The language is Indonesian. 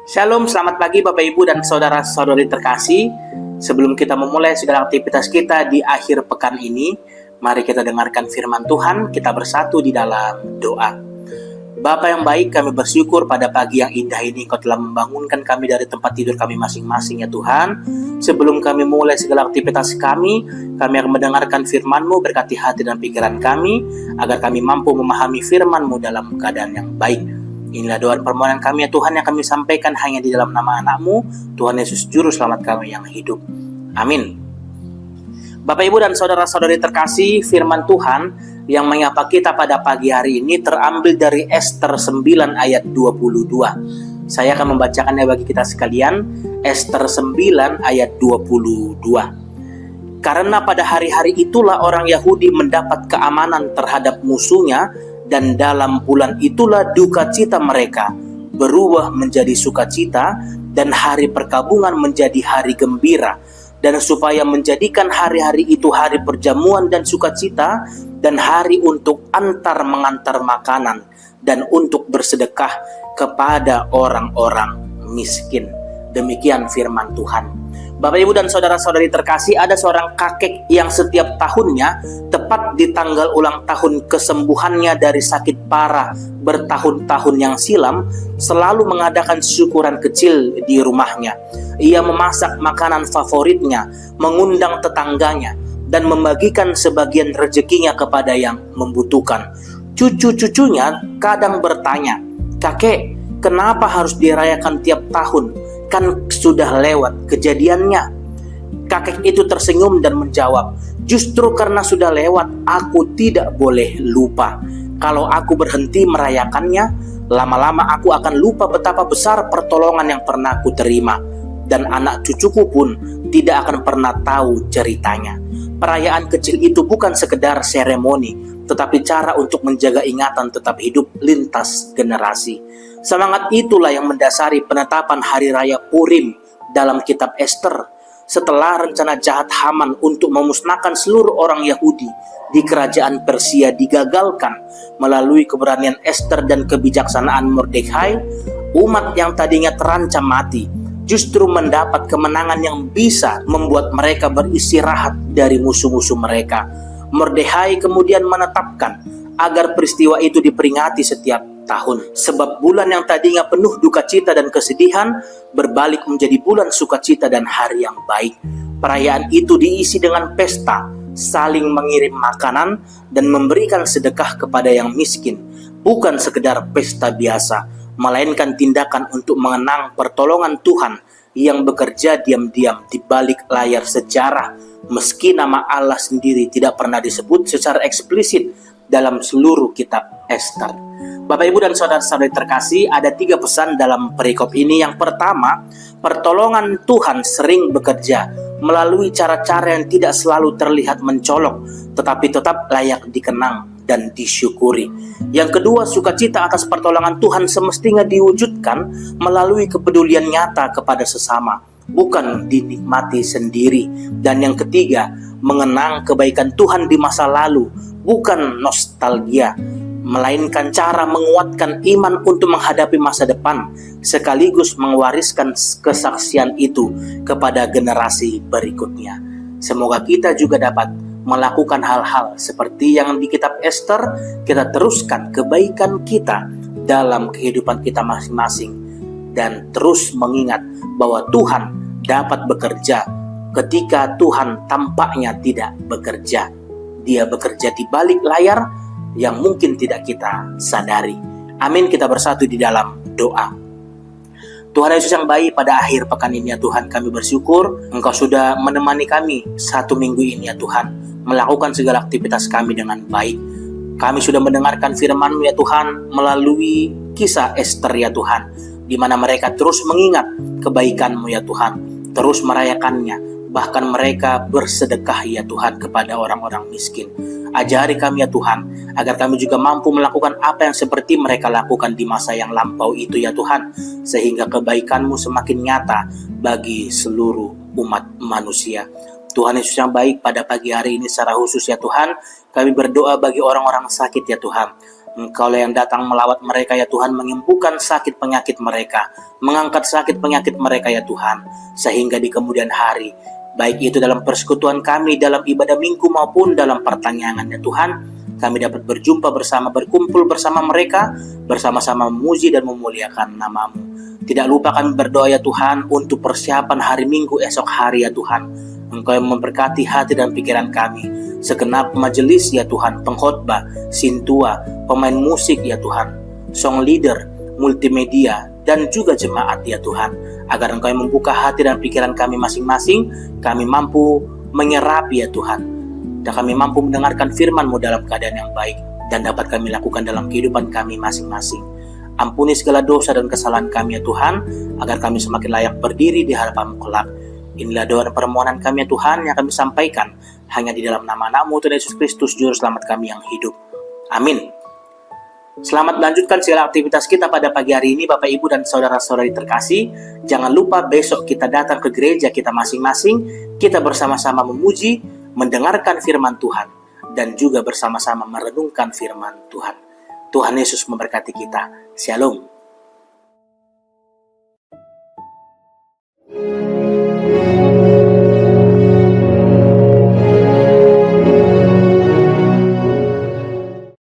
Shalom, selamat pagi Bapak Ibu dan saudara-saudari terkasih. Sebelum kita memulai segala aktivitas kita di akhir pekan ini, mari kita dengarkan firman Tuhan, kita bersatu di dalam doa. Bapa yang baik, kami bersyukur pada pagi yang indah ini Engkau telah membangunkan kami dari tempat tidur kami masing-masing ya Tuhan. Sebelum kami mulai segala aktivitas kami akan mendengarkan firman-Mu, berkati hati dan pikiran kami, agar kami mampu memahami firman-Mu dalam keadaan yang baik. Inilah doa permohonan kami ya Tuhan yang kami sampaikan hanya di dalam nama anak-Mu, Tuhan Yesus Juru Selamat kami yang hidup. Amin. Bapak Ibu dan saudara-saudari terkasih, firman Tuhan yang menyapa kita pada pagi hari ini terambil dari Ester 9 ayat 22. Saya akan membacakannya bagi kita sekalian, Ester 9 ayat 22. Karena pada hari-hari itulah orang Yahudi mendapat keamanan terhadap musuhnya, dan dalam bulan itulah duka cita mereka berubah menjadi sukacita, dan hari perkabungan menjadi hari gembira. Dan supaya menjadikan hari-hari itu hari perjamuan dan sukacita, dan hari untuk antar mengantar makanan, dan untuk bersedekah kepada orang-orang miskin. Demikian firman Tuhan. Bapak Ibu dan saudara-saudari terkasih, ada seorang kakek yang setiap tahunnya, tepat di tanggal ulang tahun kesembuhannya dari sakit parah bertahun-tahun yang silam, selalu mengadakan syukuran kecil di rumahnya. Ia memasak makanan favoritnya, mengundang tetangganya, dan membagikan sebagian rezekinya kepada yang membutuhkan. Cucu-cucunya kadang bertanya, "Kakek, kenapa harus dirayakan tiap tahun? Kan sudah lewat kejadiannya." Kakek itu tersenyum dan menjawab, "Justru karena sudah lewat, aku tidak boleh lupa. Kalau aku berhenti merayakannya, lama-lama aku akan lupa betapa besar pertolongan yang pernah aku terima. Dan anak cucuku pun tidak akan pernah tahu ceritanya." Perayaan kecil itu bukan sekedar seremoni, tetapi cara untuk menjaga ingatan tetap hidup lintas generasi. Semangat itulah yang mendasari penetapan Hari Raya Purim dalam kitab Ester. Setelah rencana jahat Haman untuk memusnahkan seluruh orang Yahudi di kerajaan Persia digagalkan melalui keberanian Ester dan kebijaksanaan Mordekhai, umat yang tadinya terancam mati justru mendapat kemenangan yang bisa membuat mereka beristirahat dari musuh-musuh mereka. Mordekhai kemudian menetapkan agar peristiwa itu diperingati setiap tahun, sebab bulan yang tadinya penuh duka cita dan kesedihan berbalik menjadi bulan sukacita dan hari yang baik. Perayaan itu diisi dengan pesta, saling mengirim makanan, dan memberikan sedekah kepada yang miskin. Bukan sekedar pesta biasa, melainkan tindakan untuk mengenang pertolongan Tuhan yang bekerja diam-diam di balik layar sejarah, meski nama Allah sendiri tidak pernah disebut secara eksplisit dalam seluruh kitab Ester. Bapak Ibu dan saudara-saudari terkasih, ada 3 pesan dalam perikop ini. Yang pertama, pertolongan Tuhan sering bekerja melalui cara-cara yang tidak selalu terlihat mencolok, tetapi tetap layak dikenang dan disyukuri. Yang kedua, sukacita atas pertolongan Tuhan semestinya diwujudkan melalui kepedulian nyata kepada sesama, bukan dinikmati sendiri. Dan yang ketiga, mengenang kebaikan Tuhan di masa lalu, bukan nostalgia, melainkan cara menguatkan iman untuk menghadapi masa depan, sekaligus mewariskan kesaksian itu kepada generasi berikutnya. Semoga kita juga dapat melakukan hal-hal seperti yang di kitab Ester. Kita teruskan kebaikan kita dalam kehidupan kita masing-masing, dan terus mengingat bahwa Tuhan dapat bekerja ketika Tuhan tampaknya tidak bekerja. Dia bekerja di balik layar yang mungkin tidak kita sadari. Amin. Kita bersatu di dalam doa. Tuhan Yesus yang baik, pada akhir pekan ini ya Tuhan, kami bersyukur Engkau sudah menemani kami 1 minggu ini ya Tuhan, melakukan segala aktivitas kami dengan baik. Kami sudah mendengarkan firman-Mu ya Tuhan melalui kisah Ester ya Tuhan, di mana mereka terus mengingat kebaikan-Mu ya Tuhan, terus merayakannya, bahkan mereka bersedekah ya Tuhan kepada orang-orang miskin. Ajari kami ya Tuhan, agar kami juga mampu melakukan apa yang seperti mereka lakukan di masa yang lampau itu ya Tuhan, sehingga kebaikan-Mu semakin nyata bagi seluruh umat manusia. Tuhan Yesus yang baik, pada pagi hari ini secara khusus ya Tuhan, kami berdoa bagi orang-orang sakit ya Tuhan. Engkau yang datang melawat mereka ya Tuhan, menyembuhkan sakit penyakit mereka, mengangkat sakit penyakit mereka ya Tuhan, sehingga di kemudian hari, baik itu dalam persekutuan kami, dalam ibadah minggu maupun dalam pertanyaan ya Tuhan, kami dapat berjumpa bersama, berkumpul bersama mereka, bersama-sama memuji dan memuliakan nama-Mu. Tidak lupa kami berdoa ya Tuhan untuk persiapan hari Minggu esok hari ya Tuhan. Engkau yang memberkati hati dan pikiran kami, segenap majelis ya Tuhan, pengkhotbah, sintua, pemain musik ya Tuhan, song leader, multimedia, dan juga jemaat ya Tuhan, agar Engkau yang membuka hati dan pikiran kami masing-masing, kami mampu menyerapi ya Tuhan, dan kami mampu mendengarkan firman-Mu dalam keadaan yang baik, dan dapat kami lakukan dalam kehidupan kami masing-masing. Ampuni segala dosa dan kesalahan kami ya Tuhan, agar kami semakin layak berdiri di hadapan-Mu kelak. Inilah doa dan permohonan kami ya Tuhan yang kami sampaikan hanya di dalam nama Anak-Mu Tuhan Yesus Kristus, Juru Selamat kami yang hidup. Amin. Selamat melanjutkan segala aktivitas kita pada pagi hari ini, Bapak, Ibu, dan saudara-saudari terkasih. Jangan lupa besok kita datang ke gereja kita masing-masing. Kita bersama-sama memuji, mendengarkan firman Tuhan, dan juga bersama-sama merenungkan firman Tuhan. Tuhan Yesus memberkati kita. Shalom.